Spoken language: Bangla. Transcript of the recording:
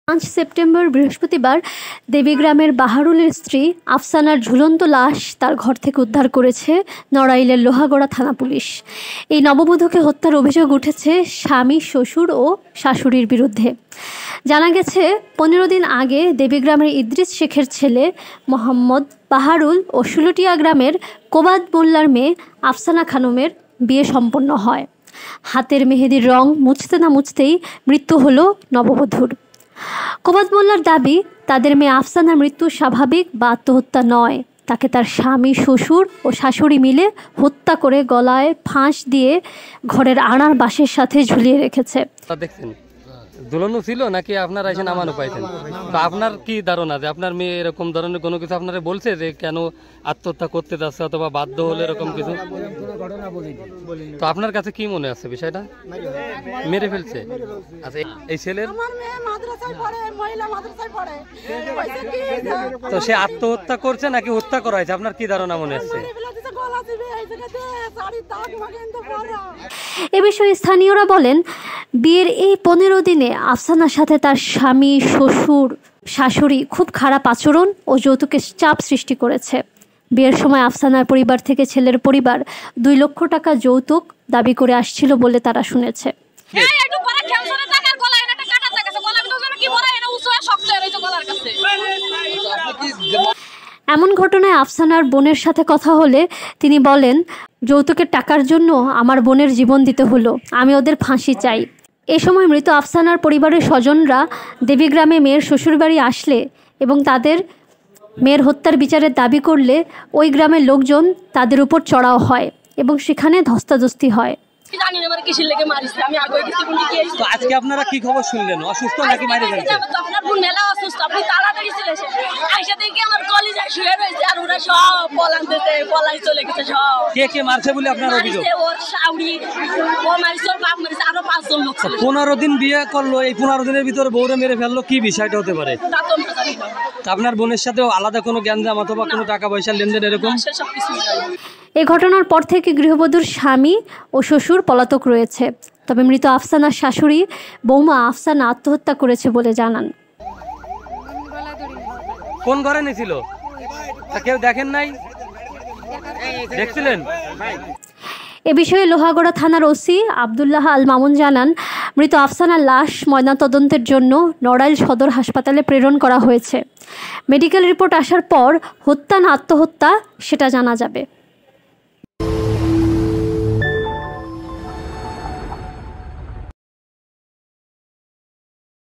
5 সেপ্টেম্বর বৃহস্পতিবার দেবীগ্রামের বাহারুলের স্ত্রী আফসানার ঝুলন্ত লাশ তার ঘর থেকে উদ্ধার করেছে নড়াইলের লোহাগড়া থানা পুলিশ। এই নববধূকে হত্যার অভিযোগ উঠেছে স্বামী, শ্বশুর ও শাশুড়ির বিরুদ্ধে। জানা গেছে 15 দিন আগে দেবীগ্রামের ইদ্রিস শেখের ছেলে মোহাম্মদ বাহারুল ও শুলটিয়া গ্রামের কোবাদ মোল্লার মেয়ে আফসানা খানমের বিয়ে সম্পন্ন হয়। হাতের মেহেদির রং মুছতে না মুছতেই মৃত্যু হলো নববধূর। কোবাদ মোল্লার দাবি, তাদের মেয়ে আফসানার মৃত্যু স্বাভাবিক বা আত্মহত্যা নয়, তাকে তার স্বামী, শ্বশুর ও শাশুড়ি মিলে হত্যা করে গলায় ফাঁস দিয়ে ঘরের আড়ার বাঁশের সাথে ঝুলিয়ে রেখেছে। দেখছেন ঝুলানো ছিল নাকি আপনারা এসে নামানো পাইছেন? তো আপনার কি ধারণা যে আপনার মেয়ে এরকম ধরনের কোনো কিছু আপনারা বলছে যে কেন আত্মহত্যা করতে যাচ্ছে অথবা বাধ্য হলে এরকম কিছু? তো আপনার কাছে কি মনে আছে বিষয়টা? মেরে ফেলছে। আচ্ছা, এই ছেলের তো সে আত্মহত্যা করছে নাকি হত্যা করা হয়েছে, আপনার কি ধারণা মনে আছে? এ বিষয়ে স্থানীয়রা বলেন, বিয়ের এই 15 দিনে আফসানার সাথে তার স্বামী, শ্বশুর, শাশুড়ি খুব খারাপ আচরণ ও যৌতুকের চাপ সৃষ্টি করেছে। বিয়ের সময় আফসানার পরিবার থেকে ছেলের পরিবার 2 লক্ষ টাকা যৌতুক দাবি করে আসছিল বলে তারা শুনেছে। এমন ঘটনায় আফসানার বোনের সাথে কথা হলে তিনি বলেন, যৌতুকের টাকার জন্য আমার বোনের জীবন দিতে হলো, আমি ওদের ফাঁসি চাই। এ সময় মৃত আফসানার পরিবারের স্বজনরা দেবীগ্রামে মেয়ের শ্বশুরবাড়ি আসলে এবং তাদের মেয়ের হত্যার বিচারের দাবি করলে ওই গ্রামের লোকজন তাদের উপর চড়াও হয় এবং সেখানে ধস্তাধস্তি হয়। আজকে আপনারা কি খবর শুনলেন? অসুস্থ নাকি মারা গেছে? আপনার বোন মেলা অসুস্থ, আপনি তাড়াতাড়ি চলে এসে আইসা দেখি আমার কলিজায় শুয়ে রয়েছে আর ওরা সব পলাই চলে গেছে সব। কে মারছে বলে আপনার অভিযোগ? ওর শাউরি ও মারছে, ওর বাপ মারছে, আরো 5 জন লোক ছিল। 15 দিন বিয়ে করলো, এই 15 দিনের ভিতরে বউরে মেরে ফেললো, কি বিষয়টা হতে পারে? আপনার বোনের সাথে আলাদা কোনো গ্যাঞ্জাম অথবা কোনো টাকা পয়সার লেনদেন এরকম? এই ঘটনার পর থেকে গৃহবধূর স্বামী ও শ্বশুর পলাতক রয়েছে। তবে মৃত আফসানার শাশুড়ি বৌমা আফসানা আত্মহত্যা করেছে বলে জানান। কোন ঘরে নিয়েছিল? কেউ দেখেন নাই? দেখছিলেন? এ বিষয়ে লোহাগড়া থানার ওসি আব্দুল্লাহ আল মামুন জানান, মৃত আফসানার লাশ ময়নাতদন্তের জন্য নড়াইল সদর হাসপাতালে প্রেরণ করা হয়েছে। মেডিকেল রিপোর্ট আসার পর হত্যা না আত্মহত্যা সেটা জানা যাবে।